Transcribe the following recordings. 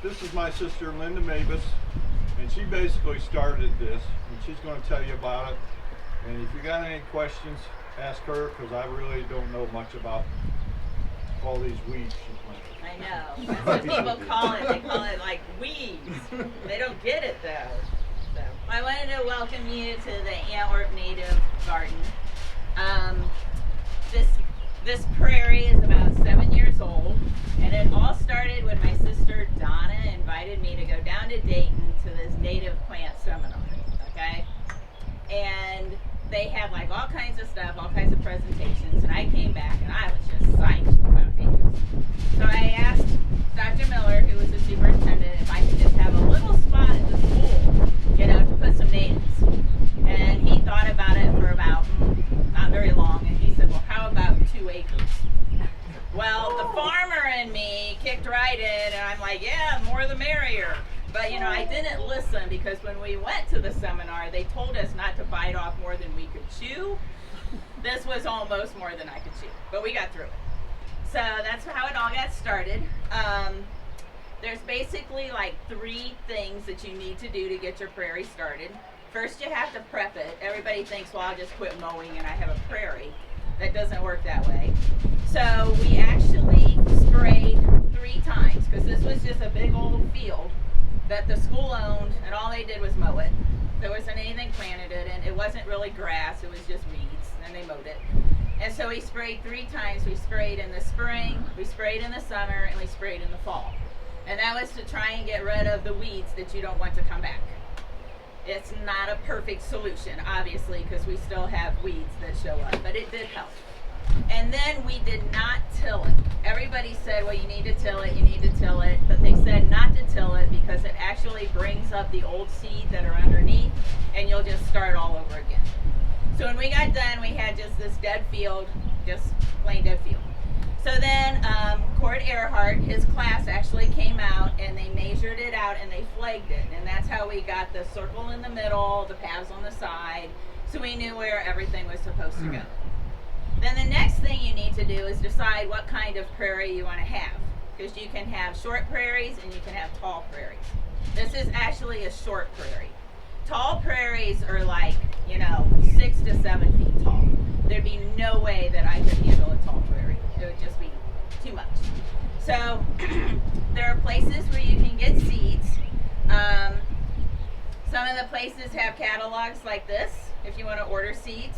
this is my sister Linda Mavis, and she basically started this, and she's going to tell you about it. And if you got any questions, ask her, because I really don't know much about all these weeds she planted. I know. That's what people call it. They call it like weeds. They don't get it though. So I wanted to welcome you to the Antwerp Native Garden. This prairie is about 7 years old, and it all started when my sister Donna invited me to go down to Dayton to this native plant seminar. Okay, and they had like all kinds of stuff, all kinds of presentations, and I came back and I was just psyched about natives. So I asked Dr. Miller, who was the superintendent, if I could just have a little spot at the school, you know, to put some natives. And he thought about it for about not very long, and he said, well, how about 2 acres? Well, the farmer in me kicked right in, and I'm like, yeah, more the merrier. But, you know, I didn't listen, because when we went to the seminar, they told us not to bite off more than we could chew. This was almost more than I could chew, but we got through it. So that's how it all got started. There's basically like 3 things that you need to do to get your prairie started. First, you have to prep it. Everybody thinks, well, I'll just quit mowing and I have a prairie. That doesn't work that way. So we actually sprayed 3 times, because this was just a big old field that the school owned, and all they did was mow it. There wasn't anything planted in it. It wasn't really grass, it was just weeds, and they mowed it. And so we sprayed 3 times. We sprayed in the spring, we sprayed in the summer, and we sprayed in the fall. And that was to try and get rid of the weeds that you don't want to come back. It's not a perfect solution, obviously, because we still have weeds that show up, but it did help. And then we did not till it. Everybody said, well, you need to till it, you need to till it, but they said not to till it because it actually brings up the old seed that are underneath, and you'll just start all over again. So when we got done, we had just this dead field, just plain dead field. So then Cord Earhart, his class actually came out and they measured it out and they flagged it. And that's how we got the circle in the middle, the paths on the side, so we knew where everything was supposed to go. Then the next thing you need to do is decide what kind of prairie you want to have. Because you can have short prairies and you can have tall prairies. This is actually a short prairie. Tall prairies are like, you know, 6 to 7 feet tall. There'd be no way that I could handle a tall prairie. It would just be too much. So there are places where you can get seeds. Some of the places have catalogs like this if you want to order seeds.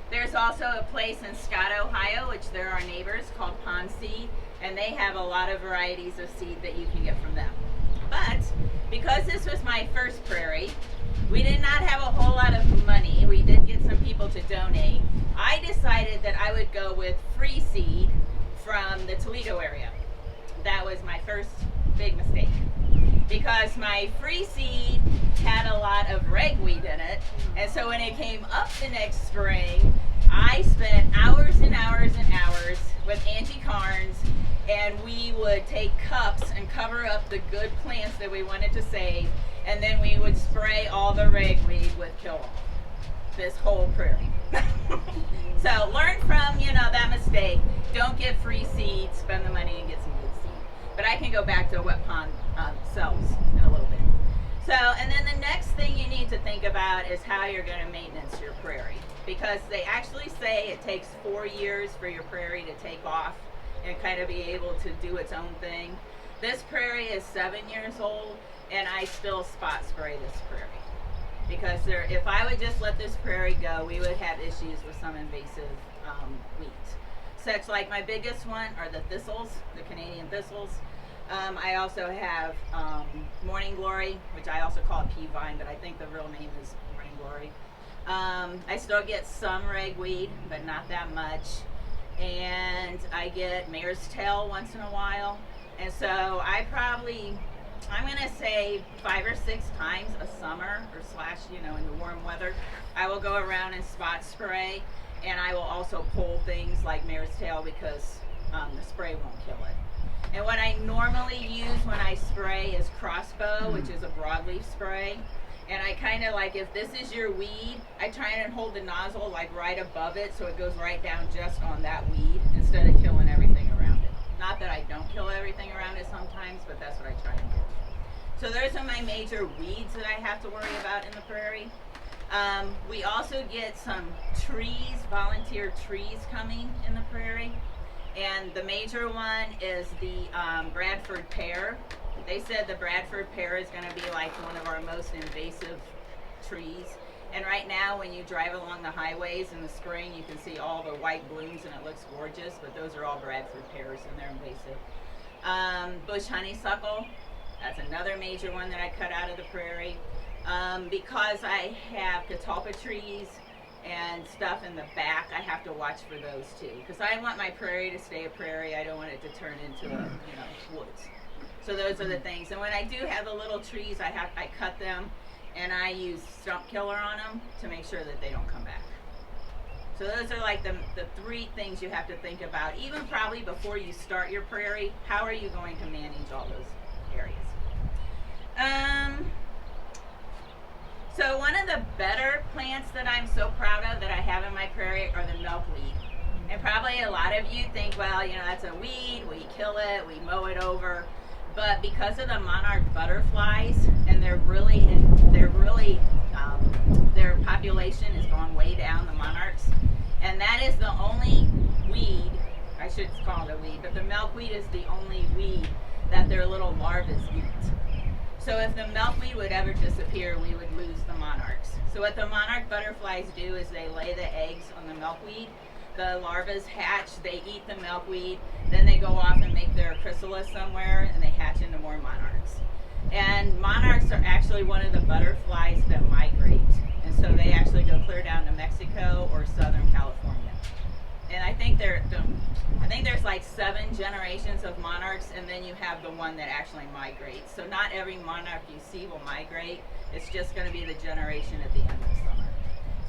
There's also a place in Scott, Ohio, which they're our neighbors, called Pond Seed, and they have a lot of varieties of seed that you can get from them. But because this was my first prairie, we did not have a whole lot of money. We did get some people to donate. I decided that I would go with free seed from the Toledo area. That was my first big mistake, because my free seed had a lot of ragweed in it, and so when it came up the next spring, I spent hours and hours and hours with Auntie Carnes, and we would take cups and cover up the good plants that we wanted to save, and then we would spray all the ragweed with kill-all, this whole prairie. So learn from, you know, that mistake. Don't get free seed, spend the money and get some good seed. But I can go back to what Pond sells in a little bit. So, and then the next thing you need to think about is how you're going to maintenance your prairie. Because they actually say it takes 4 years for your prairie to take off and kind of be able to do its own thing. This prairie is 7 years old, and I still spot spray this prairie. Because if I would just let this prairie go, we would have issues with some invasive weeds. Such like my biggest one are the thistles, the Canadian thistles. I also have Morning Glory, which I also call it pea vine, but I think the real name is Morning Glory. I still get some ragweed, but not that much. And I get mare's tail once in a while. And so I'm going to say 5 or 6 times a summer, or slash, you know, in the warm weather, I will go around and spot spray. And I will also pull things like mare's tail, because the spray won't kill it. And what I normally use when I spray is crossbow, which is a broadleaf spray. And I kind of like, if this is your weed, I try and hold the nozzle like right above it so it goes right down just on that weed instead of killing everything around it. Not that I don't kill everything around it sometimes, but that's what I try and do. So those are my major weeds that I have to worry about in the prairie. We also get some trees, volunteer trees coming in the prairie. And the major one is the Bradford pear. They said the Bradford pear is going to be like one of our most invasive trees. And right now when you drive along the highways in the spring, you can see all the white blooms and it looks gorgeous, but those are all Bradford pears and they're invasive. Bush honeysuckle, that's another major one that I cut out of the prairie. Because I have catalpa trees and stuff in the back, I have to watch for those too. Because I want my prairie to stay a prairie. I don't want it to turn into woods. So those are the things. And when I do have the little trees, I cut them and I use stump killer on them to make sure that they don't come back. So those are like the three things you have to think about. Even probably before you start your prairie, how are you going to manage all those areas? So one of the better plants that I'm so proud of that I have in my prairie are the milkweed. And probably a lot of you think, well, that's a weed, we kill it, we mow it over. But because of the monarch butterflies, and their population has gone way down, the monarchs, and that is the only weed, I should call it a weed, but the milkweed is the only weed that their little larvae eat. So if the milkweed would ever disappear, we would lose the monarchs. So what the monarch butterflies do is they lay the eggs on the milkweed. The larvae hatch, they eat the milkweed, then they go off and make their chrysalis somewhere and they hatch into more monarchs. And monarchs are actually one of the butterflies that migrate. And so they actually go clear down to Mexico or Southern California. And I think there's like 7 generations of monarchs, and then you have the one that actually migrates. So not every monarch you see will migrate. It's just going to be the generation at the end of summer.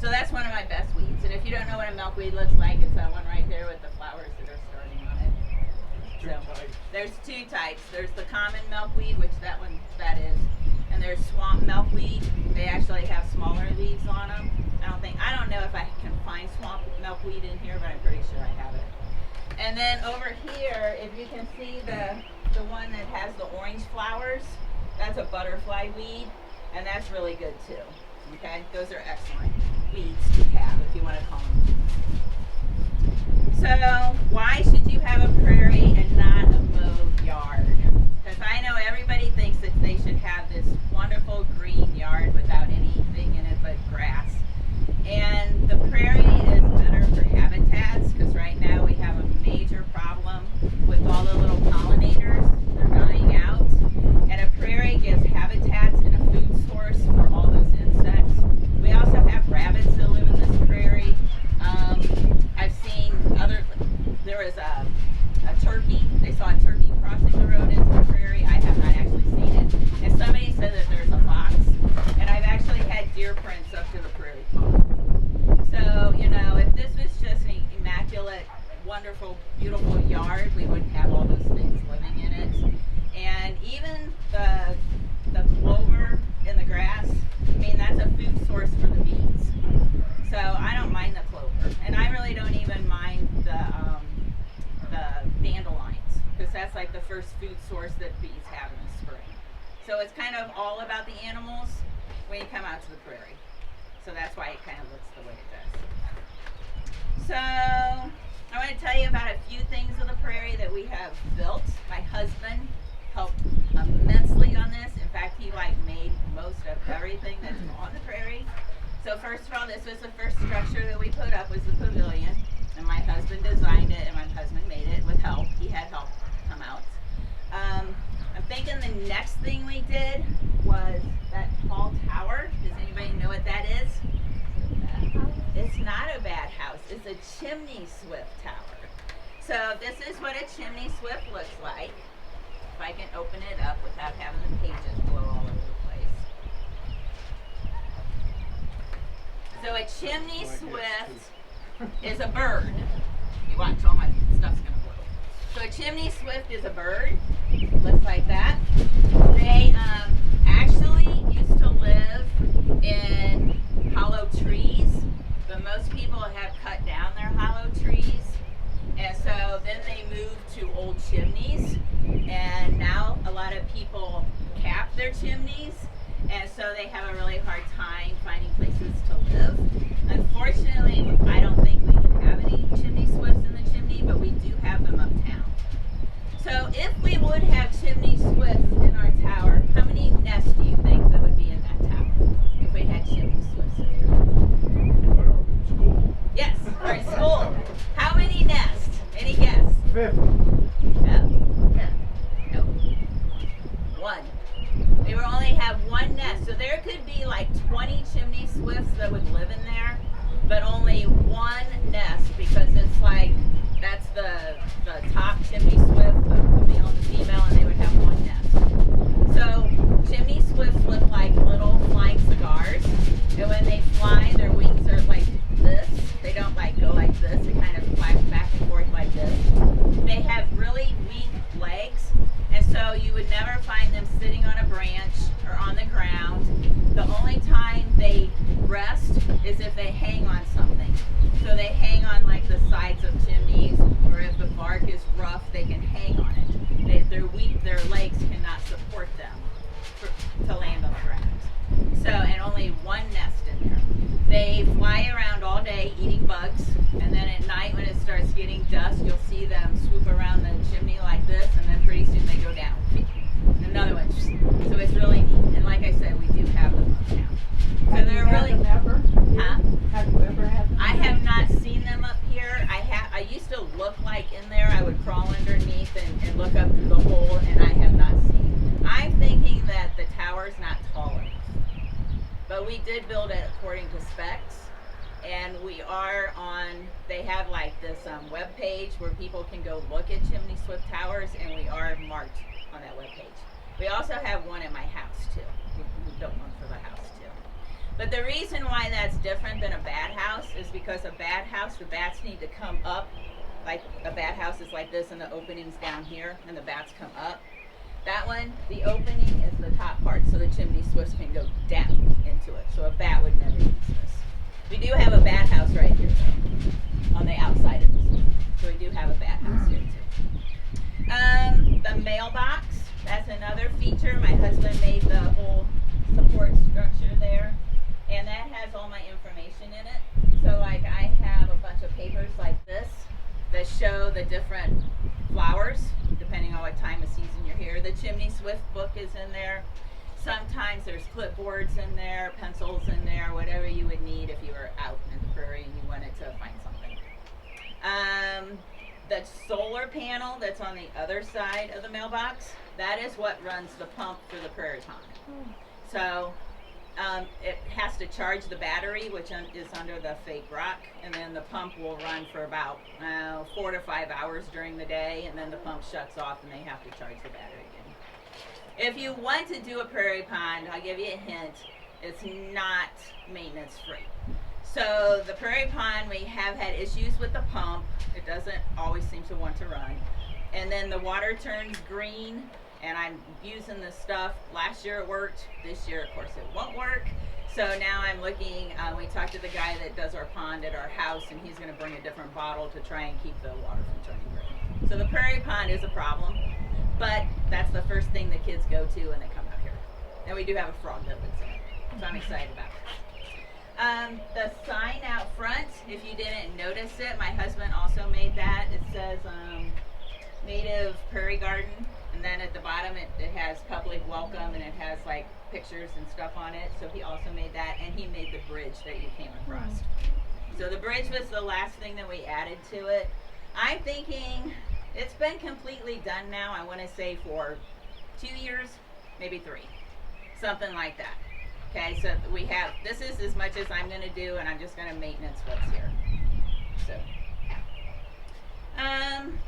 So that's one of my best weeds. And if you don't know what a milkweed looks like, it's that one right there with the flowers that are starting on it. So there's 2 types. There's the common milkweed, which that is. And there's swamp milkweed. They actually have smaller leaves on them. I don't know if I can find swamp milkweed in here, but I'm pretty sure I have it. And then over here, if you can see the one that has the orange flowers, that's a butterfly weed, and that's really good too. Okay, those are excellent weeds to have if you want to call them weeds. So why should you have a prairie and not a mowed yard? Because I know everybody thinks that they should have this wonderful green yard without anything in it but grass. And the prairie is better for habitats because right now we have a major problem with all the little pollinators. They're dying out. And a prairie gives habitats and a food source for all those insects. We also have rabbits that live in this prairie. I've seen there was a turkey. They saw a turkey crossing the road into the prairie. I have not actually seen it. And somebody said that there's a fox. And I've actually had deer prints up to the prairie pond. So, if this was just an immaculate, wonderful, beautiful yard, we wouldn't have all those things living in it. And even the clover in the grass, that's a food source for the bees. So I don't mind the clover. And I really don't even mind the dandelions, because that's like the first food source that bees have in the spring. So it's kind of all about the animals when you come out to the prairie. So that's why it kind of looks the way it does. So I want to tell you about a few things of the prairie that we have built. My husband helped immensely on this. In fact, he made most of everything that's on the prairie. So first of all, this was the first structure that we put up, was the pavilion. And my husband designed it and my husband made it with help. He had help come out. I'm thinking the next thing we did was that tall tower. Does anybody know what that is? It's not a bad house. It's a chimney swift tower. So this is what a chimney swift looks like. If I can open it up without having the pages blow all over the place. So a chimney swift is a bird. You watch, all my stuff's gonna blow. So a chimney swift is a bird. Looks like that. They actually used to live in hollow trees, but most people have cut down their hollow trees, and so then they moved to old chimneys. their chimneys, and so they have a really hard time finding places to live. Unfortunately, I don't think we can have any chimney swifts in the chimney, but we do have them uptown. So if we would have chimney swifts in our tower, how many nests do you think there would be in that tower if we had chimney swifts in there? School. Yes, or at school. How many nests? Any guess? 50. No. No. One. They would only have one nest. So there could be like 20 chimney swifts that would live in there, but only one nest, because it's like, that's the top chimney swift, the male and the female, and they would have one nest. So chimney swifts look like little flying cigars, and when they fly, their wings are like this. They don't like go like this. They kind of fly back and forth like this. They have really weak legs, and so you would never find them sitting on a branch or on the ground. The only time they rest is if they hang on something. So they hang on like the sides of chimneys, or if the bark is rough, they can hang on it. They're weak, their legs cannot support them to land on the ground. So, and only one nest in there. They fly around all day eating bugs, and then at night when it starts getting dusk, you'll see them swoop around the chimney like this, and then pretty soon they go down. Another one. So it's really neat. And like I said, we do have them up now. So they're really. Huh? Have you ever had them? I have not seen them up here. I used to look like in there, I would crawl underneath and look up through the hole, and I have not seen. I'm thinking that the tower's not tall enough. But we did build it according to specs, and we are on, they have like this web page where people can go look at chimney swift towers, and we are marked on that web page. We also have one at my house too. We built one for the house too. But the reason why that's different than a bad house is because a bad house, the bats need to come up. Like a bad house is like this, and the opening's down here, and the bats come up. That one, the opening is the top part, so the chimney swifts can go down into it. So a bat would never use this. We do have a bat house right here, though, on the outside of this one. So we do have a bat house here too. The mailbox, that's another feature. My husband made the whole support structure there, and that has all my information in it. So like I have a bunch of papers like this that show the different flowers, depending on what time of season you're here. The chimney swift book is in there. Sometimes there's clipboards in there, pencils in there, whatever you would need if you were out in the prairie and you wanted to find something. The solar panel that's on the other side of the mailbox, that is what runs the pump for the prairie pond. So it has to charge the battery, which is under the fake rock, and then the pump will run for about 4 to 5 hours during the day, and then the pump shuts off and they have to charge the battery again. If you want to do a prairie pond, I'll give you a hint, it's not maintenance free. So the prairie pond, we have had issues with the pump. It doesn't always seem to want to run. And then the water turns green, and I'm using this stuff. Last year it worked. This year, of course, it won't work. So now I'm looking, we talked to the guy that does our pond at our house, and he's gonna bring a different bottle to try and keep the water from turning green. So the prairie pond is a problem, but that's the first thing the kids go to when they come out here. And we do have a frog that lives in it, so I'm excited about it. The sign out front, if you didn't notice it, my husband also made that. It says Native Prairie Garden, and then at the bottom it has public welcome, and it has like pictures and stuff on it. So he also made that, and he made the bridge that you came across. So the bridge was the last thing that we added to it. I'm thinking it's been completely done now, I want to say for 2 years, maybe 3, something like that. Okay, so we have, this is as much as I'm going to do, and I'm just going to maintenance what's here.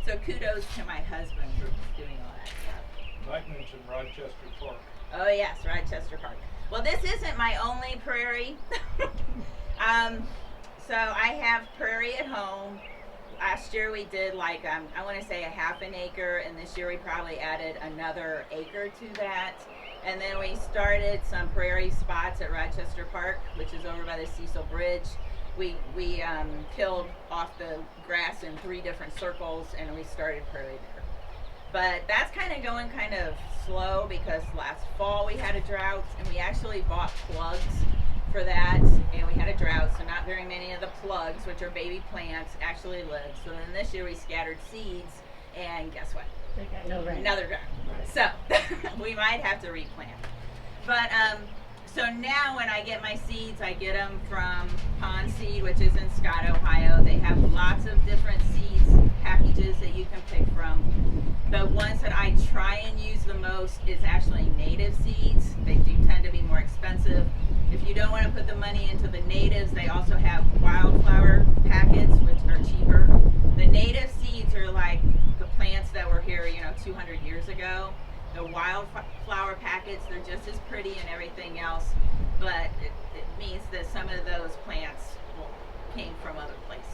So kudos to my husband for doing all that stuff. Might mention Rochester Park. Oh yes, Rochester Park. Well, this isn't my only prairie. So I have prairie at home. Last year we did like, I want to say 1/2 acre, and this year we probably added another acre to that. And then we started some prairie spots at Rochester Park, which is over by the Cecil Bridge. We killed off the grass in 3 different circles, and we started prairie there. But that's kind of going kind of slow because last fall we had a drought and we actually bought plugs for that, and we had a drought, so not very many of the plugs, which are baby plants, actually lived. So then this year we scattered seeds, and guess what? They got no rain. Another drought. So we might have to replant. But so now when I get my seeds, I get them from Pond Seed, which is in Scott, Ohio. They have lots of different seeds packages that you can pick from. The ones that I try and use the most is actually native seeds. They do tend to be more expensive. If you don't want to put the money into the natives, they also have wildflower packets, which are cheaper. The native seeds are like the plants that were here, 200 years ago. The wildflower packets, they're just as pretty and everything else, but it means that some of those plants came from other places,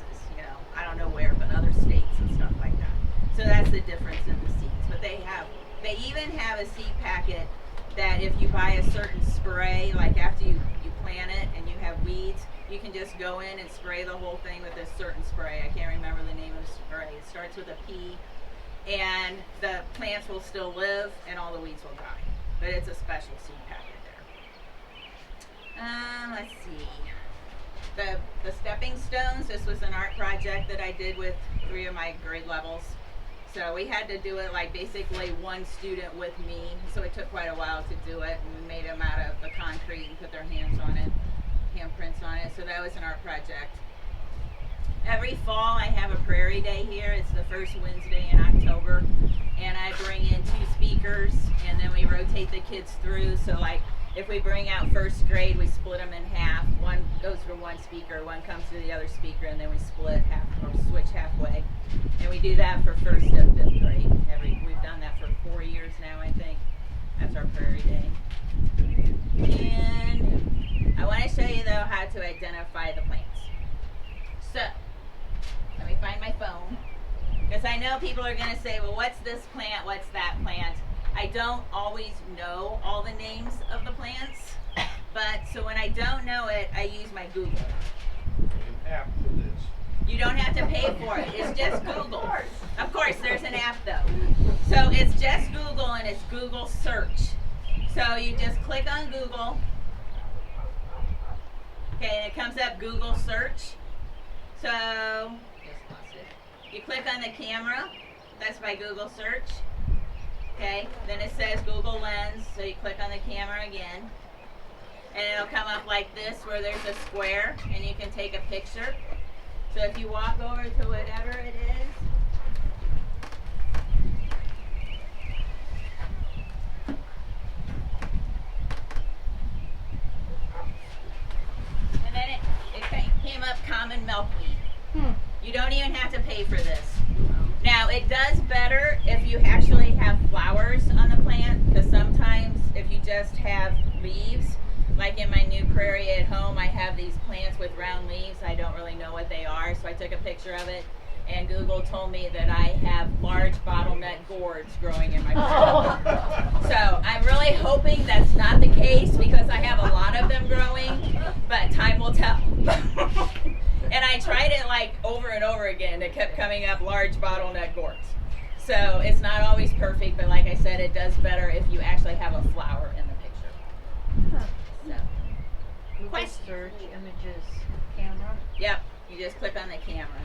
I don't know where, but other states and stuff like that. So that's the difference in the seeds. But they even have a seed packet that if you buy a certain spray, like after you plant it and you have weeds, you can just go in and spray the whole thing with a certain spray. I can't remember the name of the spray. It starts with a P, and the plants will still live and all the weeds will die. But it's a special seed packet there. Let's see. The stepping stones, this was an art project that I did with 3 of my grade levels. So we had to do it like basically one student with me. So it took quite a while to do it, and we made them out of the concrete and put their hands on it, handprints on it. So that was an art project. Every fall I have a Prairie Day here. It's the first Wednesday in October, and I bring in 2 speakers, and then we rotate the kids through. So like if we bring out first grade, we split them in half. One goes for one speaker, one comes to the other speaker, and then we split half or switch halfway. And we do that for 1st to 5th grade. We've done that for 4 years now, I think. That's our Prairie Day. And I want to show you though how to identify the plants. So let me find my phone, because I know people are going to say, well, what's this plant? What's that plant? I don't always know all the names of the plants, but so when I don't know it, I use my Google. There's an app for this. You don't have to pay for it. It's just Google. Of course, there's an app though. So it's just Google, and it's Google search. So you just click on Google. Okay, and it comes up Google search. So just lost it. You click on the camera. That's by Google search. Okay, then it says Google Lens, so you click on the camera again, and it'll come up like this where there's a square and you can take a picture. So if you walk over to whatever it is, and then it came up common milkweed. You don't even have to pay for this. Now it does better if you actually have flowers on the plant, because sometimes if you just have leaves, like in my new prairie at home, I have these plants with round leaves. I don't really know what they are, so I took a picture of it, and Google told me that I have large bottleneck gourds growing in my plant. So I'm really hoping that's not the case, because I have a lot of them growing, but time will tell. And I tried it like over and over again. It kept coming up large bottleneck gourds. So it's not always perfect, but like I said, it does better if you actually have a flower in the picture. So, question. Search images camera. Yep, you just click on the camera.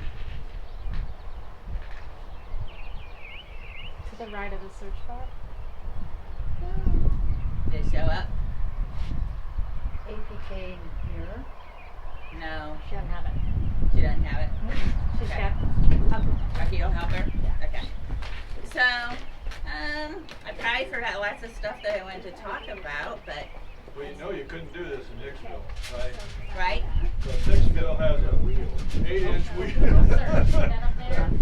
To the right of the search bar. Did it show up? APK mirror. No, She doesn't have it. she doesn't have it. She's Okay. got. Okay, you'll help her? Yeah. Okay. So, I probably forgot lots of stuff that I wanted to talk about, but, Well, you couldn't do this in Hicksville, right? right? So Hicksville has a 8-inch wheel.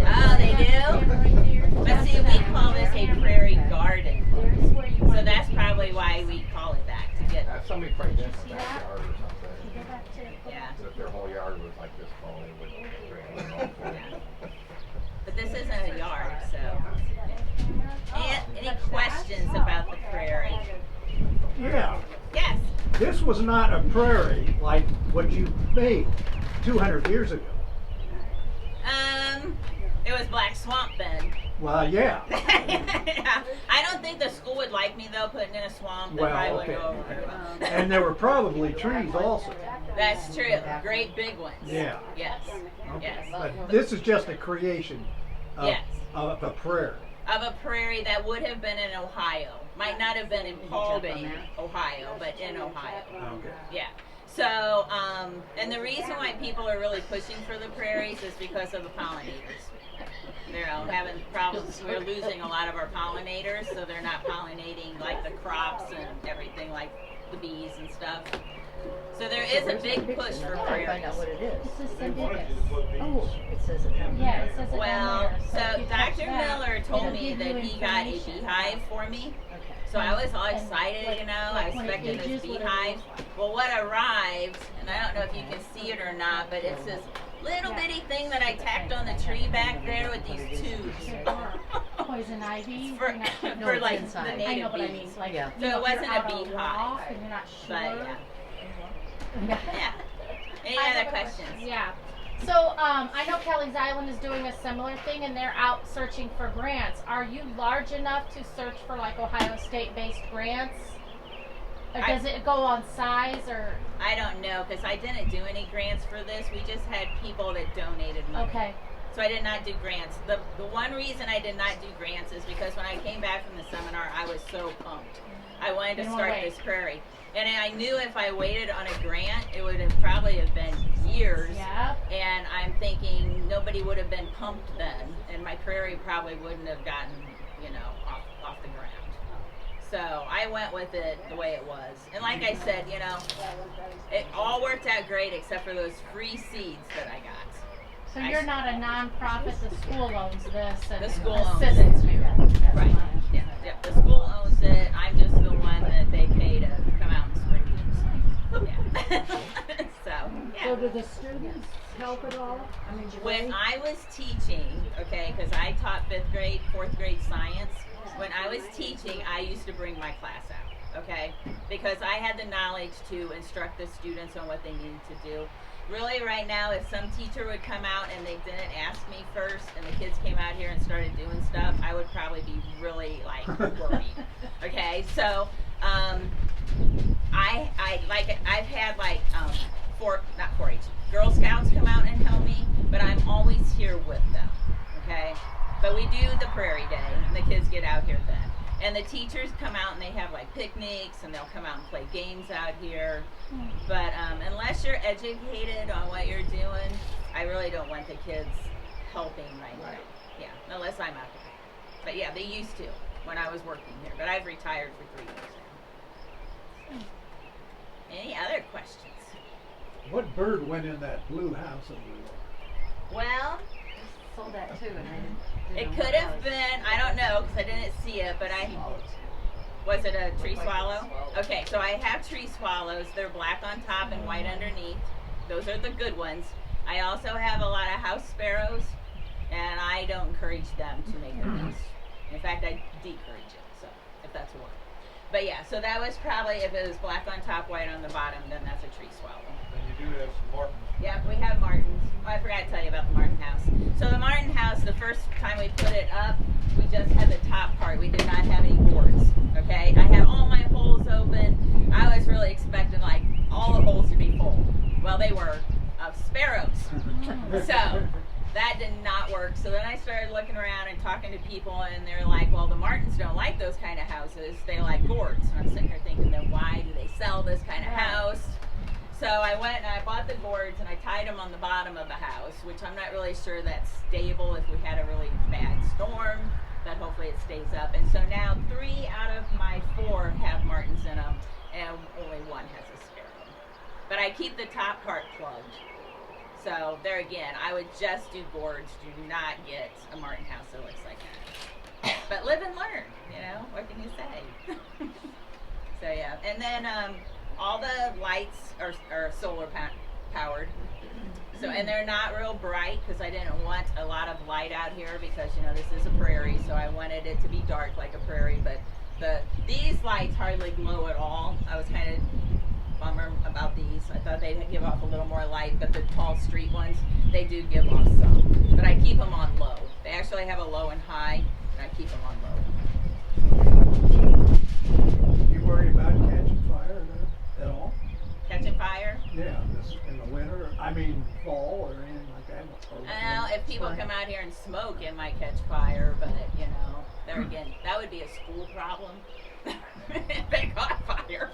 Oh, they do? But see, we call this a prairie garden. So that's probably why we call it that, to get, Somebody probably did in the backyard or something. yeah. If their whole yard was like this tall, they wouldn't. But this isn't a yard, so. Any questions about the prairie? Yeah, Yes. this was not a prairie like what you made 200 years ago. It was black swamp then. Well, yeah. I don't think the school would like me though, putting in a swamp. That Well, probably okay. wouldn't go over well. And there were probably trees also. That's true. Great big ones. Yeah. Yes. Okay. Yes. But this is just a creation of, Yes. of a prairie. Of a prairie that would have been in Ohio. Might not have been in Paulding, Ohio, but in Ohio. Okay. Yeah. So, and the reason why people are really pushing for the prairies is because of the pollinators. You know, having problems. We're losing a lot of our pollinators, so they're not pollinating like the crops and everything, like the bees and stuff. So there is a big push for I'll prairies. find out what it is. This is They wanted you to Syndicus. put these. Oh, it says it down Yeah, there. it says it Well, down there. so if you touch Dr. that, Miller told it'll me give that you he got a information. beehive for me. Okay. So I was all And, excited, like- you know, I like was when it expecting this ages, whatever it beehive. is. Well, what arrived, and I don't know if you can see it or not, but it's this little bitty thing that I tacked on the tree back there with these tubes. Poison ivy. for, you're not- No, for it's like inside. the I native I know, but I mean, bees. like, Yeah. you So know, it if you're wasn't a out on beehive. walk and you're not sure. But yeah. Yeah. Yeah. Any I other have a questions? question. Yeah. So I know Kelly's Island is doing a similar thing, and they're out searching for grants. Are you large enough to search for like Ohio State-based grants? Or does it go on size or? I don't know, because I didn't do any grants for this. We just had people that donated money. Okay. So I did not do grants. The one reason I did not do grants is because when I came back from the seminar, I was so pumped. I wanted to You wanna start wait. this prairie. And I knew if I waited on a grant, it would have probably have been years. Yeah. And I'm thinking nobody would have been pumped then, and my prairie probably wouldn't have gotten, you know, off the ground. So I went with it the way it was. And like I said, you know, it all worked out great except for those free seeds that I got. So you're not a nonprofit. The school owns this and The school owns assists you. Right. Yeah. Yep. The school owns it. I'm just the one that they pay to come out and spray beans. Yeah. So, yeah. So do the students help at all? I mean, When I was teaching, okay, because I taught 5th grade, 4th grade science, when I was teaching, I used to bring my class out, okay, because I had the knowledge to instruct the students on what they needed to do. Really, right now, if some teacher would come out and they didn't ask me first, and the kids came out here and started doing stuff, I would probably be really like worried. Okay, so I've had like not 4-H, Girl Scouts come out and help me, but I'm always here with them. Okay, but we do the Prairie Day, and the kids get out here then. And the teachers come out and they have like picnics, and they'll come out and play games out here. But unless you're educated on what you're doing, I really don't want the kids helping right now. Yeah, unless I'm out here. But yeah, they used to when I was working here. But I've retired for 3 years now. Any other questions? What bird went in that blue house over there? Well, Sold that too, and I didn't it know could what it have was. been, I don't know, because I didn't see it, but was it a tree swallow? Okay, so I have tree swallows. They're black on top and white underneath. Those are the good ones. I also have a lot of house sparrows, and I don't encourage them to make a nest. In fact, I decourage it, so if that's a word. But yeah, so that was probably, if it was black on top, white on the bottom, then that's a tree swallow. And you do have some martins. Yep, we have martins. Oh, I forgot to tell you about the martin house. So the martin house, the first time we put it up, we just had the top part. We did not have any boards, okay? I had all my holes open. I was really expecting like all the holes to be full. Well, they were of sparrows. So that did not work. So then I started looking around and talking to people, and they're like, well, the martins don't like those kind of houses. They like gourds. And I'm sitting here thinking, then why do they sell this kind of house? So I went and I bought the gourds and I tied them on the bottom of the house, which I'm not really sure that's stable if we had a really bad storm, but hopefully it stays up. And so now 3 out of my 4 have martins in them, and only 1 has a sparrow. But I keep the top part plugged. So there again, I would just do gourds. Do not get a martin house that looks like that. But live and learn, you know, what can you say? So yeah, and then all the lights are solar powered. So, and they're not real bright because I didn't want a lot of light out here because, you know, this is a prairie, so I wanted it to be dark like a prairie, but these lights hardly glow at all. I was kind of bummer about these. I thought they'd give off a little more light, but the tall street ones, they do give off some. But I keep them on low. They actually have a low and high, and I keep them on low. You worry about catching fire at all? Catching fire? Yeah, this in the winter, I mean fall or anything like that. Well, if people come out here and smoke, it might catch fire, but you know, there again, that would be a school problem. If they caught fire.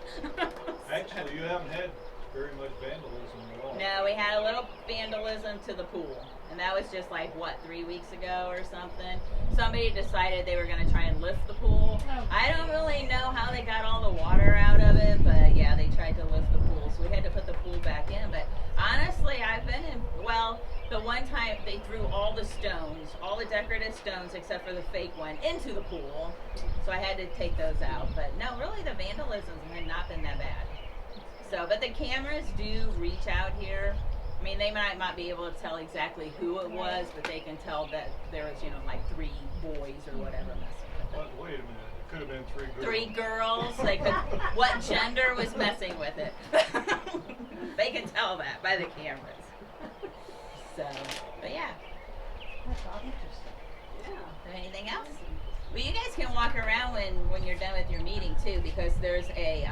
Actually, you haven't had very much vandalism at all. No, we had a little vandalism to the pool. And that was just like, what, 3 weeks ago or something? Somebody decided they were going to try and lift the pool. I don't really know how they got all the water out of it, but yeah, they tried to lift the pool. So we had to put the pool back in. But honestly, I've been in, well, the one time they threw all the stones, all the decorative stones except for the fake one, into the pool. So I had to take those out. But no, really the vandalisms have not been that bad. So, but the cameras do reach out here. I mean, they might not be able to tell exactly who it was, but they can tell that there was, you know, like 3 boys or whatever messing with it. But wait a minute, it could have been 3 girls. 3 girls. They could. What gender was messing with it? They can tell that by the cameras. So, but yeah. That's all interesting. Yeah. Anything else? Well, you guys can walk around when you're done with your meeting too, because there's a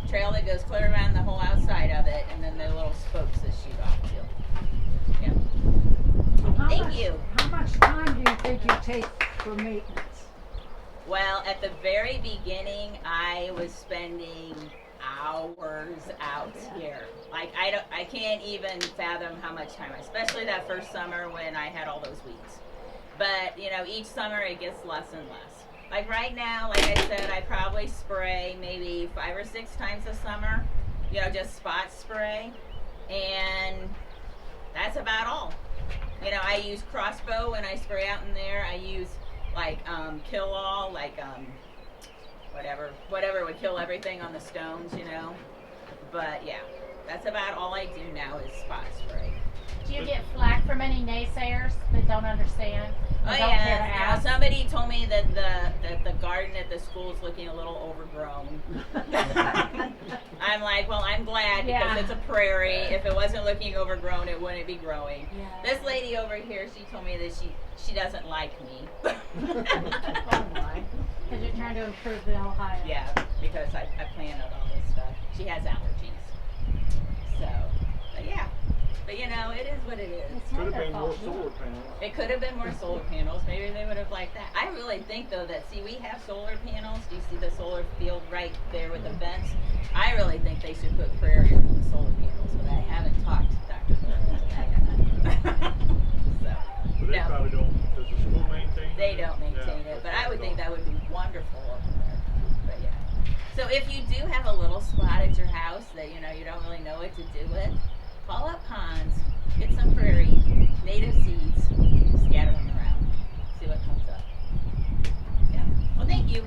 trail that goes clear around the whole outside of it, and then the little spokes that shoot off too. Yeah. Thank you. How much time do you think you take for maintenance? Well, at the very beginning, I was spending hours out here. Like I can't even fathom how much time, especially that first summer when I had all those weeks. But you know, each summer it gets less and less. Like right now, like I said, I probably spray maybe 5 or 6 times a summer. You know, just spot spray, and that's about all. You know, I use crossbow when I spray out in there. I use like kill all, like whatever would kill everything on the stones, you know. But yeah, that's about all I do now is spot spray. Do you get flack from any naysayers that don't understand? Oh Or don't care to yeah, you know, ask? somebody told me that the garden at the school is looking a little overgrown. I'm like, well, I'm glad because Yeah. it's a prairie. If it wasn't looking overgrown, it wouldn't be growing. Yeah. This lady over here, she told me that she doesn't like me. Oh my. Because you're trying to improve the Ohio. Yeah, because I planted all this stuff. She has allergies. So, but yeah. But you know, it is what it is. It's Could not have their been more fault. solar panels. It could have been more solar panels. Maybe they would have liked that. I really think, though, that, see, we have solar panels. Do you see the solar field right there with the vents? I really think they should put prairie on the solar panels, but I haven't talked to Dr. Miller into that yet. So, But they no, probably don't, does the school maintain they it? don't maintain Yeah, it, but that's I would think what that would be wonderful up there. But yeah. So if you do have a little spot at your house that, you know, you don't really know what to do with, call up Hans, get some prairie, native seeds, scatter them around, see what comes up. Yeah. Well, thank you.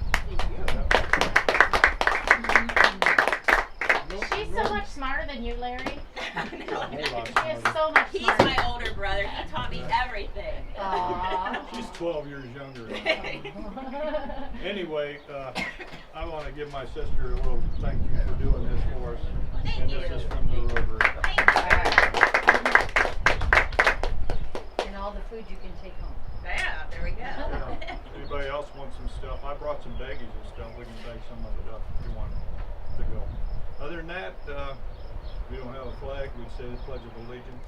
She's so much smarter than you, Larry. A whole lot She is smarter. so much He's smarter. my older brother. He taught me everything. Aw. She's 12 years younger. Anyway, I want to give my sister a little thank you for doing this for us. Thank And you. this is from the Rotary. Thank you. And all the food you can take home. Yeah, there we go. Yeah. Anybody else want some stuff? I brought some baggies and stuff. We can bag some of it up if you want to go. Other than that, we don't have a flag. We say the Pledge of Allegiance.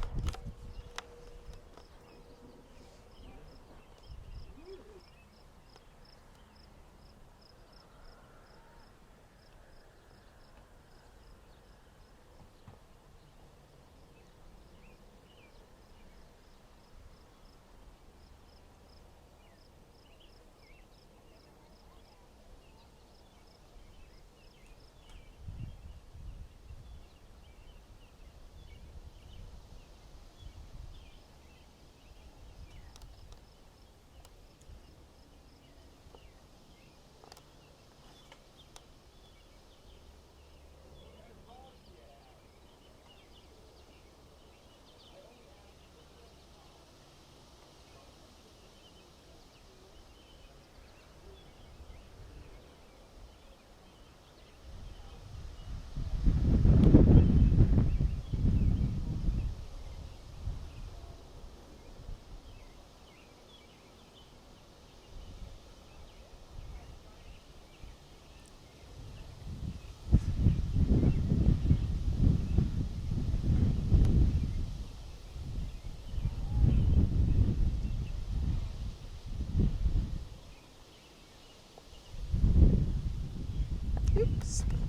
HIX-TV.